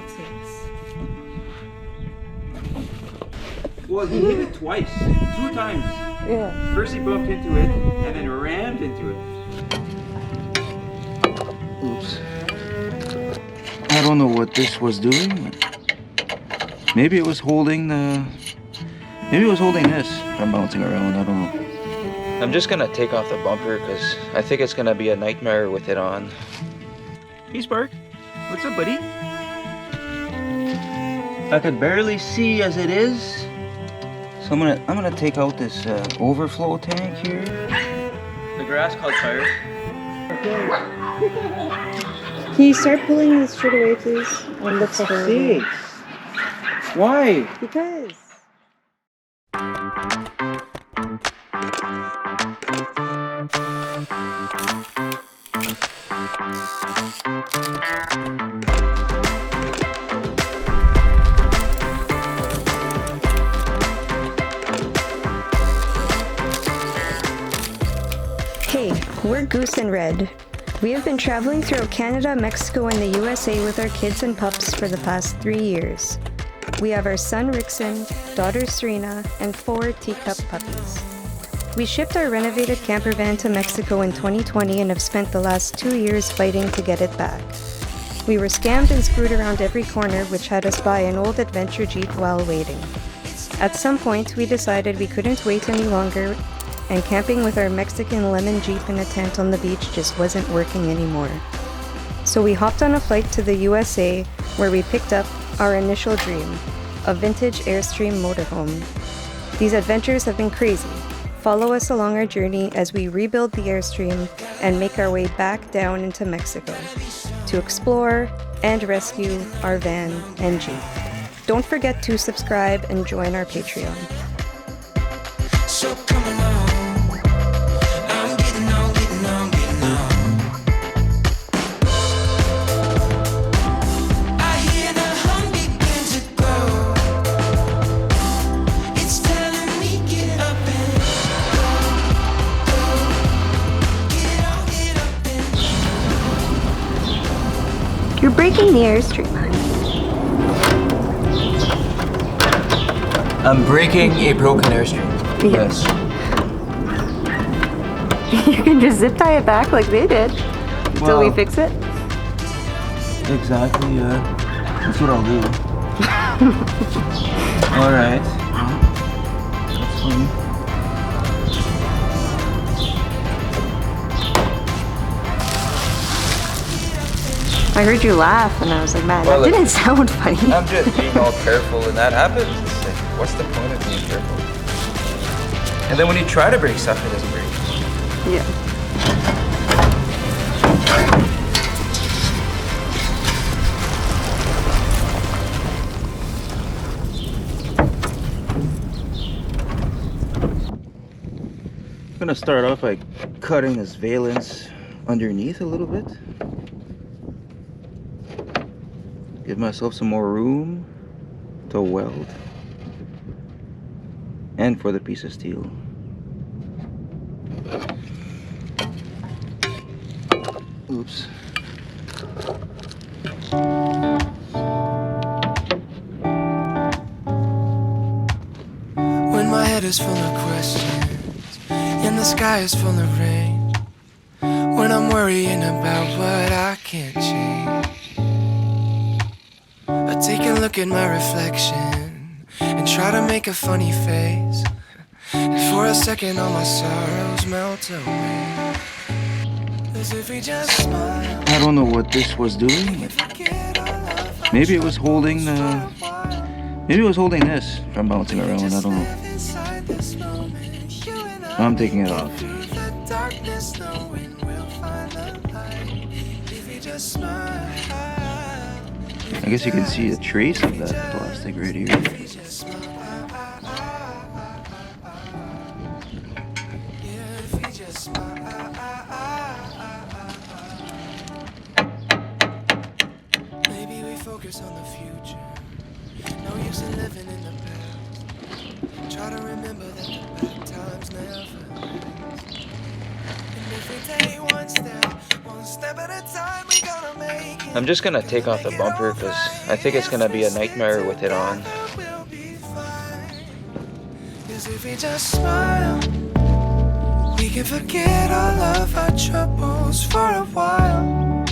fuck's sakes. Well, he hit it twice. 2 times. Yeah. First he bumped into it, and then rammed into it. Oops. I don't know what this was doing. Maybe it was holding maybe it was holding this from bouncing around, I don't know. I'm just gonna take off the bumper because I think it's gonna be a nightmare with it on. Hey Spark, what's up buddy? I could barely see as it is. So I'm gonna take out this overflow tank here. The grass caught fire. Can you start pulling this shit away, please? On the fucking. Why? Because. Hey, we're Goose and Red. We have been traveling throughout Canada, Mexico, and the USA with our kids and pups for the past 3 years. We have our son Rickson, daughter Serena, and 4 teacup puppies. We shipped our renovated camper van to Mexico in 2020 and have spent the last 2 years fighting to get it back. We were scammed and screwed around every corner, which had us buy an old adventure Jeep while waiting. At some point, we decided we couldn't wait any longer, and camping with our Mexican lemon Jeep in a tent on the beach just wasn't working anymore. So we hopped on a flight to the USA, where we picked up our initial dream, a vintage Airstream motorhome. These adventures have been crazy. Follow us along our journey as we rebuild the Airstream and make our way back down into Mexico to explore and rescue our van and Jeep. Don't forget to subscribe and join our Patreon. So come along, I'm getting on. I hear the hum begin to grow. It's telling me get up and get up and You're breaking the Airstream, honey. I'm breaking a broken Airstream. Yes. You can just zip tie it back like they did until we fix it. Exactly, yeah. That's what I'll do. Alright. That's fine. I heard you laugh and I was like, man, Well, that didn't sound funny. I'm just being all careful and that happens. It's like, what's the point of being careful? And then when you try to break stuff, it doesn't break. Yeah. I'm gonna start off by cutting this valance underneath a little bit. Give myself some more room to weld. And for the piece of steel. Oops. when my head is full of questions and the sky is full of rain, when I'm worrying about what I can't change, I take a look at my reflection and try to make a funny face, and for a second all my sorrows melt away, as if we just smile. I don't know what this was doing. Maybe it was holding maybe it was holding this from bouncing around, I don't know. I'm taking it off. I guess you can see a trace of that plastic right here. Maybe we focus on the future. No use in living in the past. Try to remember that the bad times never last. And if we take one step step at a time, we gonna make it. I'm just gonna take off the bumper because I think it's gonna be a nightmare with it on. We'll be fine. 'Cause if we just smile, we can forget all of our troubles for a while.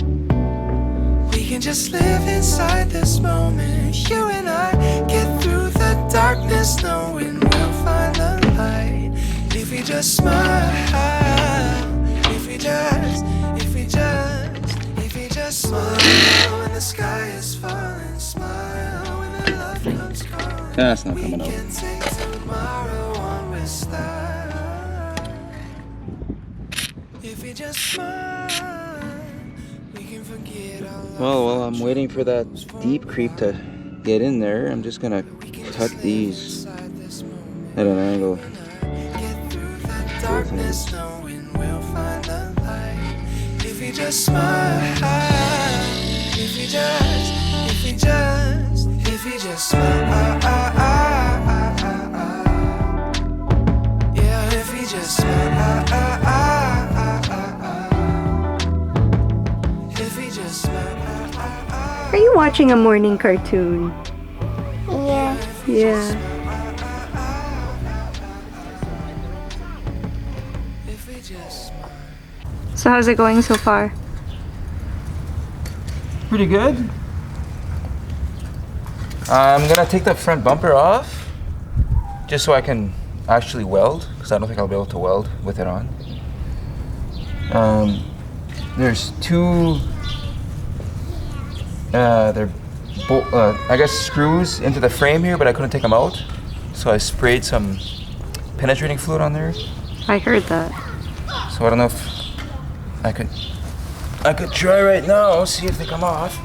We can just live inside this moment. You and I get through the darkness, knowing we'll find the light. If we just smile, if we just smile when the sky is falling, smile when the love comes calling. That's not coming out. We can take tomorrow on with style. If we just smile, we can forget all. Well, while I'm waiting for that deep creep to get in there, I'm just gonna tuck these at an angle. Get through the darkness, knowing we'll find the light. If we just smile, if we just smile, yeah, if we just smile, if we just smile. Are you watching a morning cartoon? Yeah. Yeah. If we just smile. So how's it going so far? Pretty good. I'm gonna take the front bumper off just so I can actually weld, because I don't think I'll be able to weld with it on. There's two I guess screws into the frame here, but I couldn't take them out, so I sprayed some penetrating fluid on there. I heard that. So I don't know if I could try right now, see if they come off.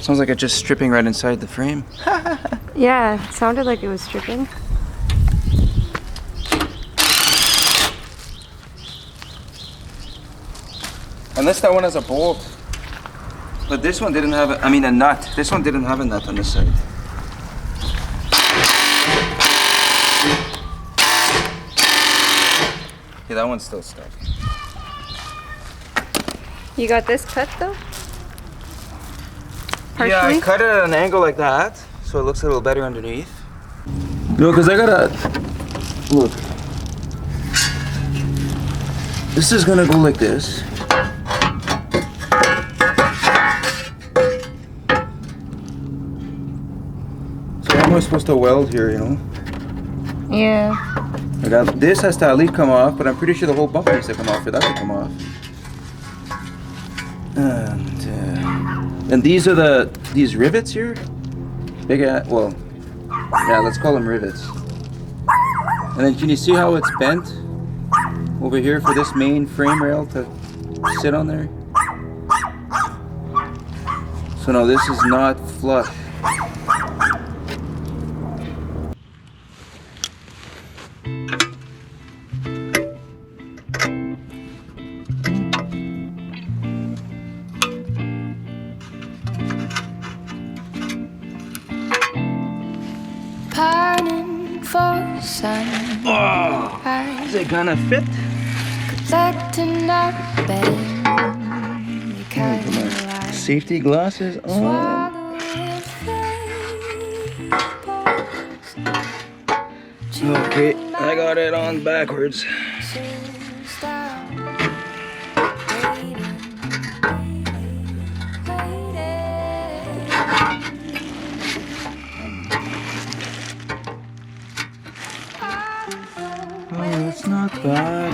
Sounds like it's just stripping right inside the frame. Yeah, it sounded like it was stripping. Unless that one has a bolt. But this one didn't have a nut. This one didn't have a nut on this side. Yeah, that one's still stuck. You got this cut though? Partially? Yeah, I cut it at an angle like that, so it looks a little better underneath. No, because I gotta... Look. This is gonna go like this. So how am I supposed to weld here, you know? Yeah. This has to at least come off, but I'm pretty sure the whole bumper needs to come off for that to come off. And these are these rivets here? Well, yeah, let's call them rivets. And then can you see how it's bent over here for this main frame rail to sit on there? So no, this is not flush. Pining for sunrise. Is it gonna fit? Collecting up bed. Safety glasses on. Okay, I got it on backwards. Oh, that's not bad.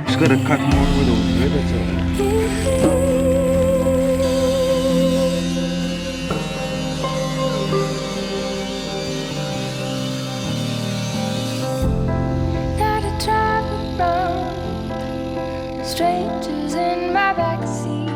Just gotta cut more with those rivets on. Strangers in my backseat.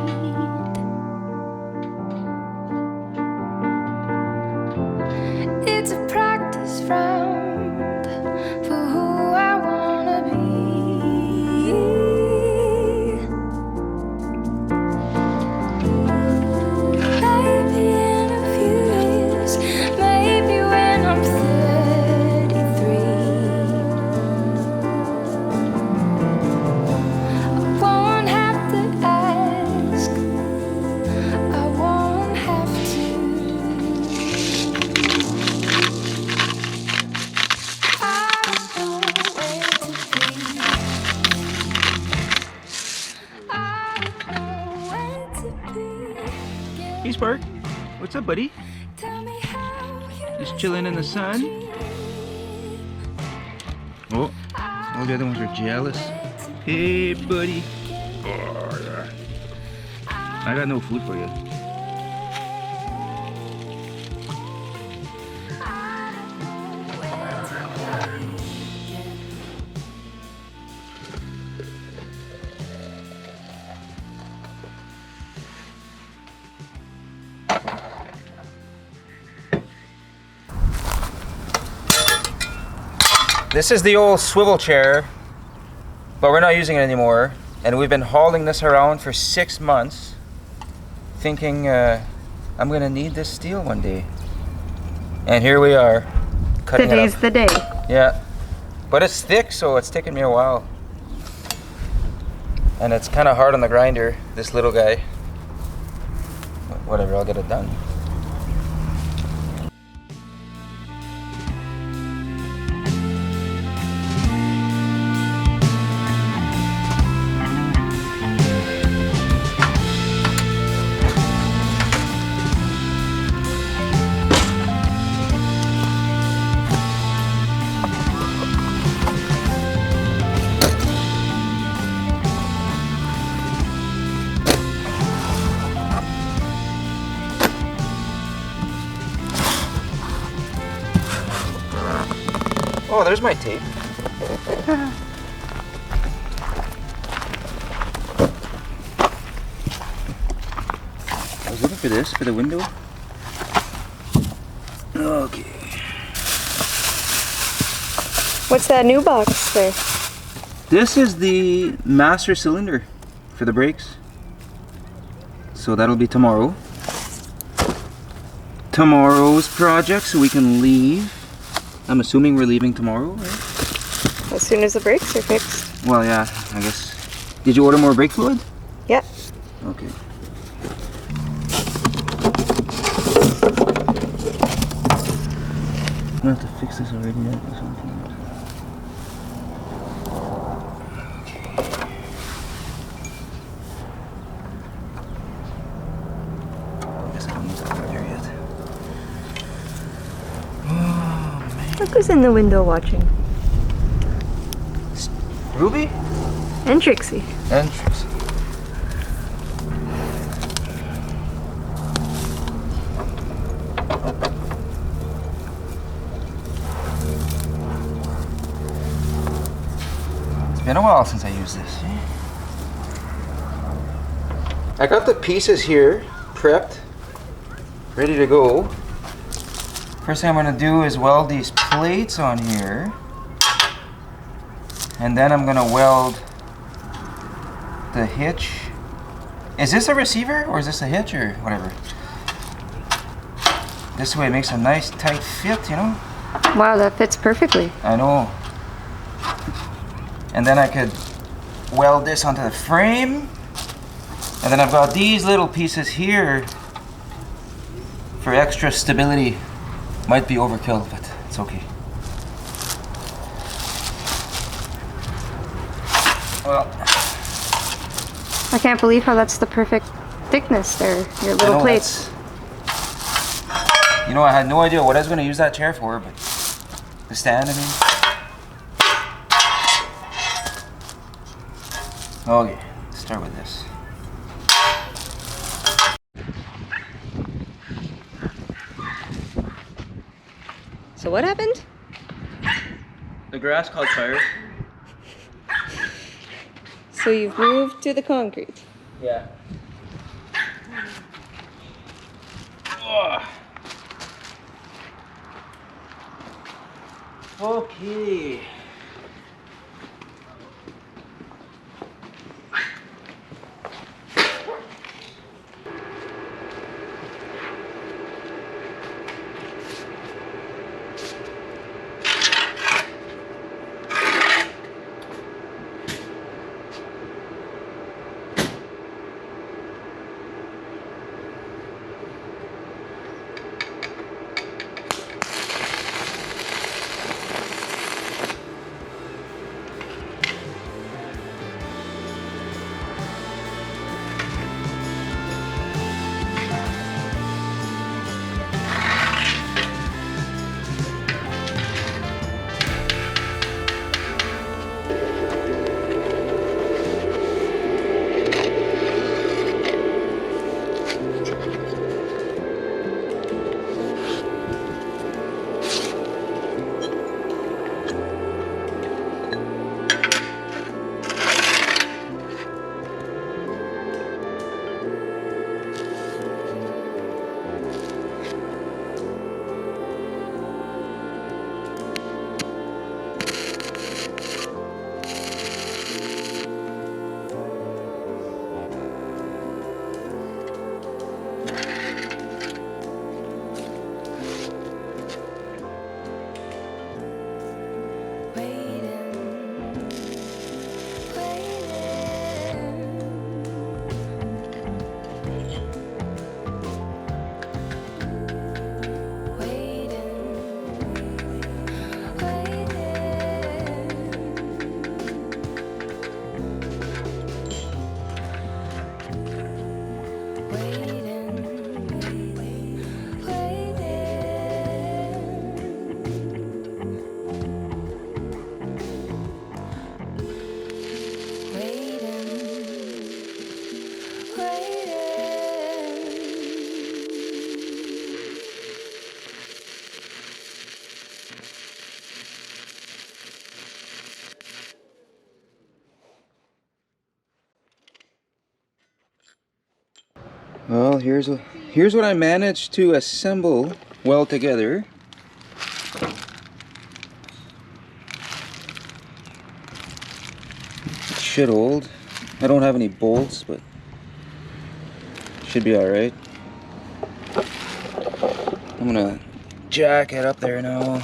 Hey Spark, what's up, buddy? Just chilling in the sun. Oh, all the other ones are jealous. Hey, buddy. Oh, yeah. I got no food for you. This is the old swivel chair, but we're not using it anymore. And we've been hauling this around for 6 months, thinking I'm gonna need this steel one day. And here we are, cutting it up. Today's the day. Yeah, but it's thick, so it's taken me a while. And it's kind of hard on the grinder, this little guy. Whatever, I'll get it done. Oh, there's my tape. I was looking for this, for the window. Okay. What's that new box there? This is the master cylinder for the brakes. So that'll be tomorrow. Tomorrow's project, so we can leave. I'm assuming we're leaving tomorrow, right? As soon as the brakes are fixed. Well, yeah, I guess. Did you order more brake fluid? Yep. Okay. I'm gonna have to fix this already yet or something. I guess I don't need that charger yet. Look who's in the window watching. Ruby? And Trixie. And Trixie. It's been a while since I used this. I got the pieces here, prepped, ready to go. First thing I'm gonna do is weld these plates on here. And then I'm gonna weld the hitch. Is this a receiver or is this a hitch or whatever? This way it makes a nice tight fit, you know? Wow, that fits perfectly. I know. And then I could weld this onto the frame. And then I've got these little pieces here for extra stability. Might be overkill, but it's okay. Well, I can't believe how that's the perfect thickness there, your little plates. You know, I had no idea what I was going to use that chair for, but the stand, I mean. Okay, let's start with this. So what happened? The grass caught fire. So you've moved to the concrete. Yeah. Oh. Okay. Well, here's what I managed to assemble well together. It's shit old. I don't have any bolts, but should be alright. I'm gonna jack it up there now.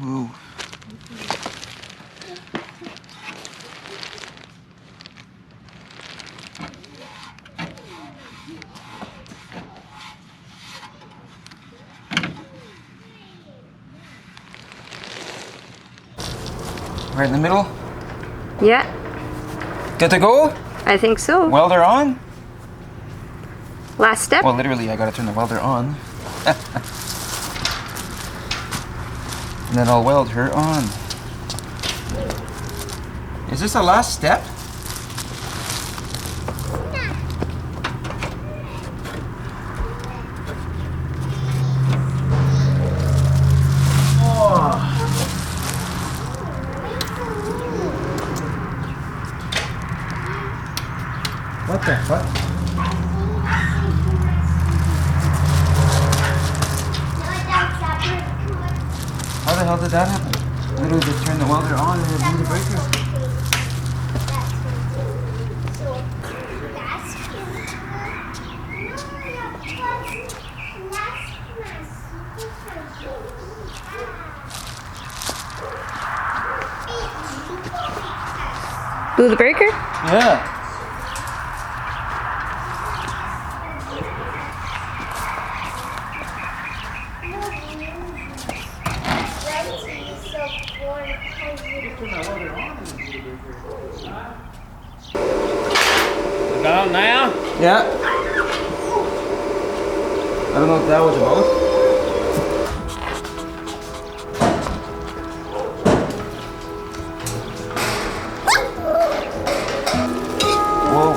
Whoa. Right in the middle? Yeah, Good to go? I think so. Welder on? Last step. Well, literally, I gotta turn the welder on. And then I'll weld her on. Is this the last step? What the fuck? How the hell did that happen? Literally just turn the welder on and then the breaker. Blew the breaker? Yeah. Got out now? Yeah. I don't know what that was about. Whoa.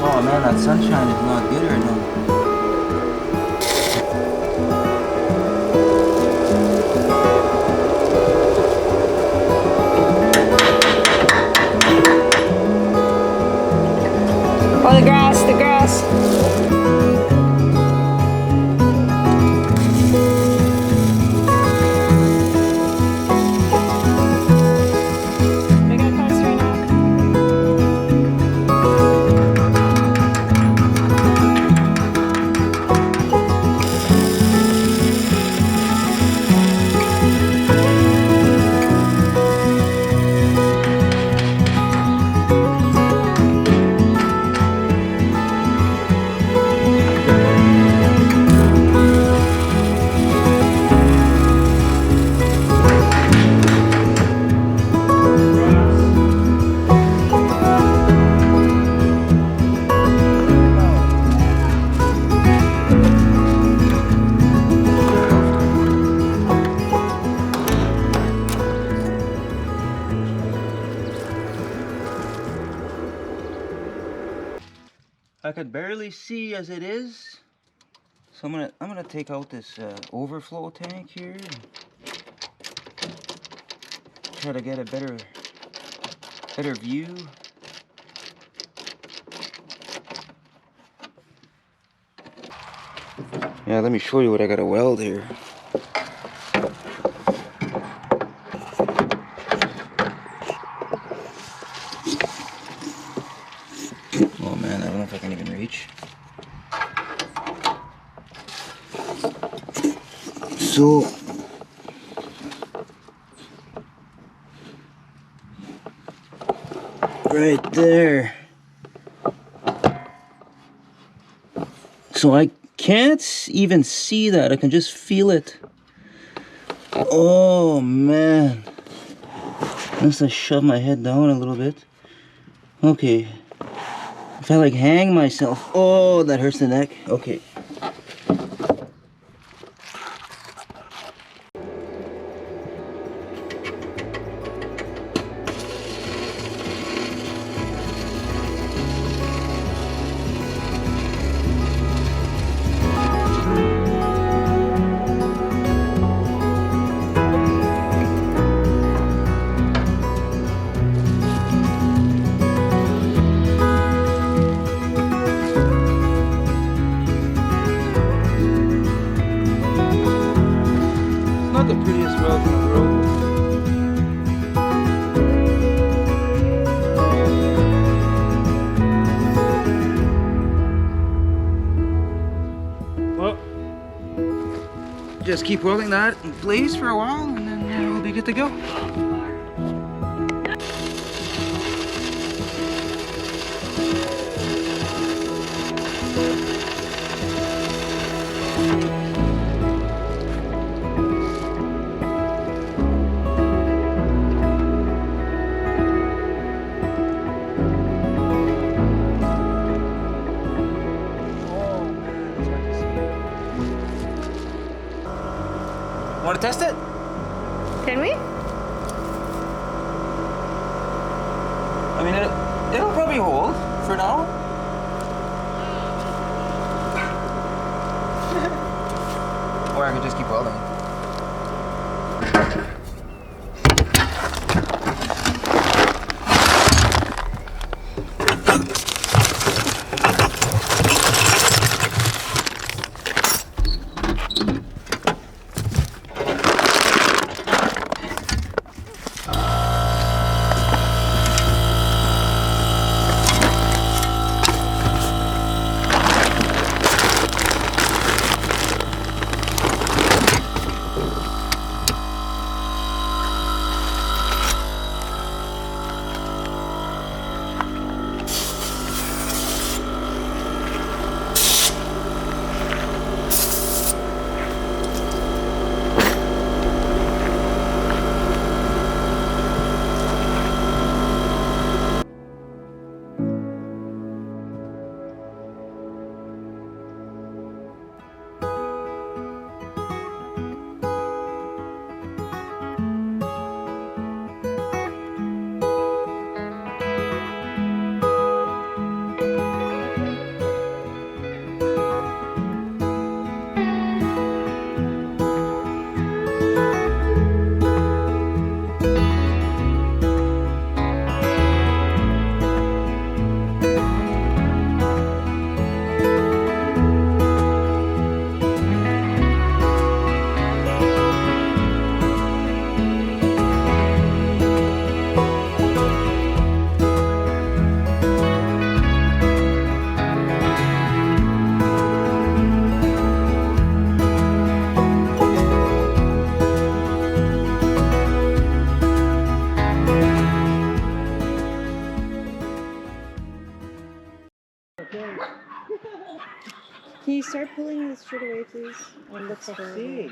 Oh man, that sunshine is not good right now. Oh, the grass, the grass. could barely see as it is. So I'm gonna take out this overflow tank here. Try to get a better view. Yeah, let me show you what I got to weld here. Oh man, I don't know if I can even reach. So right there. So I can't even see that. I can just feel it. Oh man. Unless I shove my head down a little bit. Okay. If I like hang myself. Oh, that hurts the neck. Okay. Not the prettiest weld in the world. Well, just keep welding that in place for a while and then we'll be good to go. Want to test it? Can we? I mean, it'll probably hold for now. Or I could just keep welding. Can you start pulling this shit away, please? It looks horrible.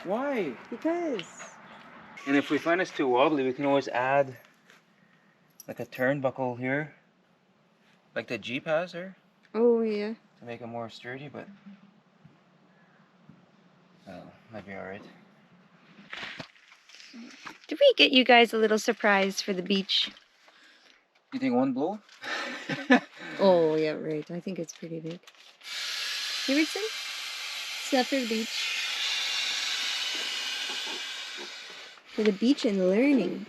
Why? Because. And if we find it's too wobbly, we can always add like a turnbuckle here, like the Jeep has there, Oh, yeah. to make it more sturdy, but might be alright. Did we get you guys a little surprise for the beach? You think one blow? Oh, yeah, right. I think it's pretty big. Here, Rickson? Stuff for the beach. For the beach and learning.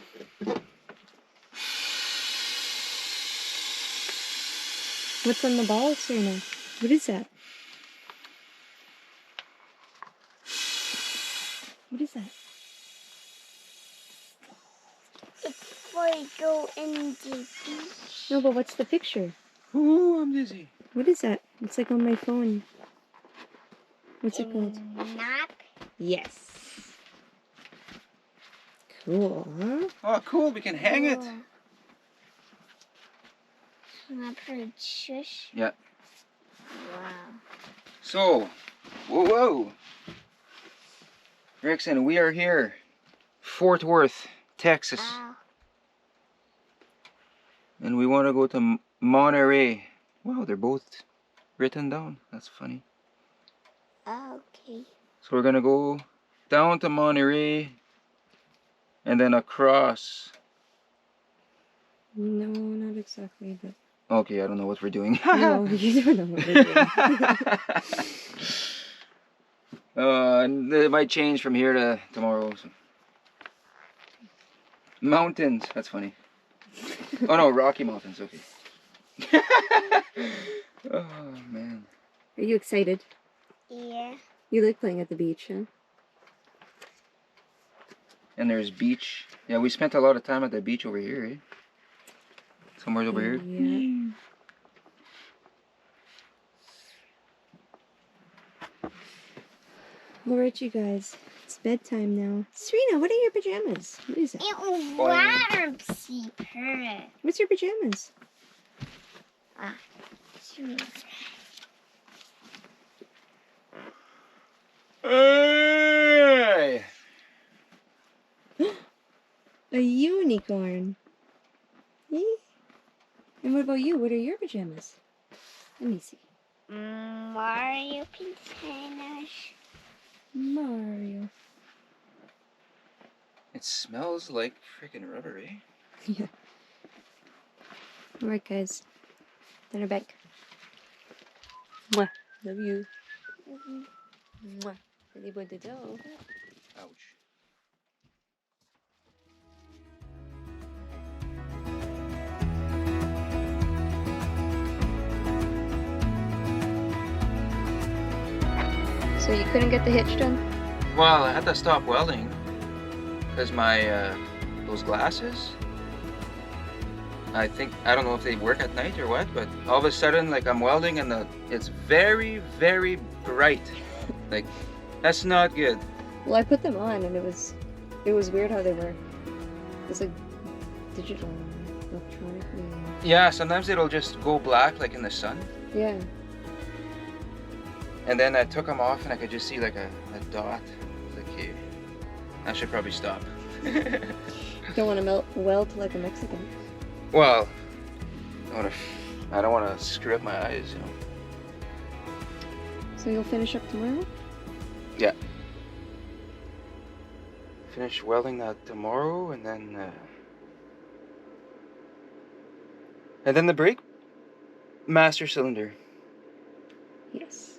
What's on the ball, Serena? What is that? What is that? Before I go in the beach. No, but what's the picture? Ooh, I'm dizzy. What is that? It's like on my phone. What's it called? Map. Yes. Cool, huh? Oh, cool. We can hang it. Map for shush. Yeah. Wow. So, whoa. Rickson, we are here. Fort Worth, Texas. Wow. And we want to go to Monterey. Wow, they're both written down. That's funny. Okay. So we're gonna go down to Monterey and then across. No, not exactly, but... Okay, I don't know what we're doing. No, you don't know what we're doing. And it might change from here to tomorrow. So. Mountains. That's funny. Oh no, Rocky Mountains. Okay. Oh man. Are you excited? Yeah. You like playing at the beach, huh? And there's beach. Yeah, we spent a lot of time at the beach over here, eh? Somewhere over here. Yeah. Alright, you guys. It's bedtime now. Serena, what are your pajamas? What is it? It water super. What's your pajamas? Super. Hey! A unicorn. Eh? And what about you? What are your pajamas? Let me see. Mario pajamas. Mario. It smells like freaking rubber, eh? Yeah. Alright, guys. Dinner back. Mwah. Love you. Mwah. Really good to do. Ouch. So you couldn't get the hitch done? Well, I had to stop welding because my those glasses. I don't know if they work at night or what, but all of a sudden, like I'm welding and it's very, very bright. Like that's not good. Well, I put them on and it was weird how they were. It's like digital, electronically. Yeah, sometimes it'll just go black, like in the sun. Yeah. And then I took them off and I could just see like a dot. It's like, hey, I should probably stop. Don't want to weld like a Mexican. Well, I don't want to screw up my eyes, you know. So you'll finish up tomorrow? Yeah. Finish welding that tomorrow, and then the brake master cylinder. Yes.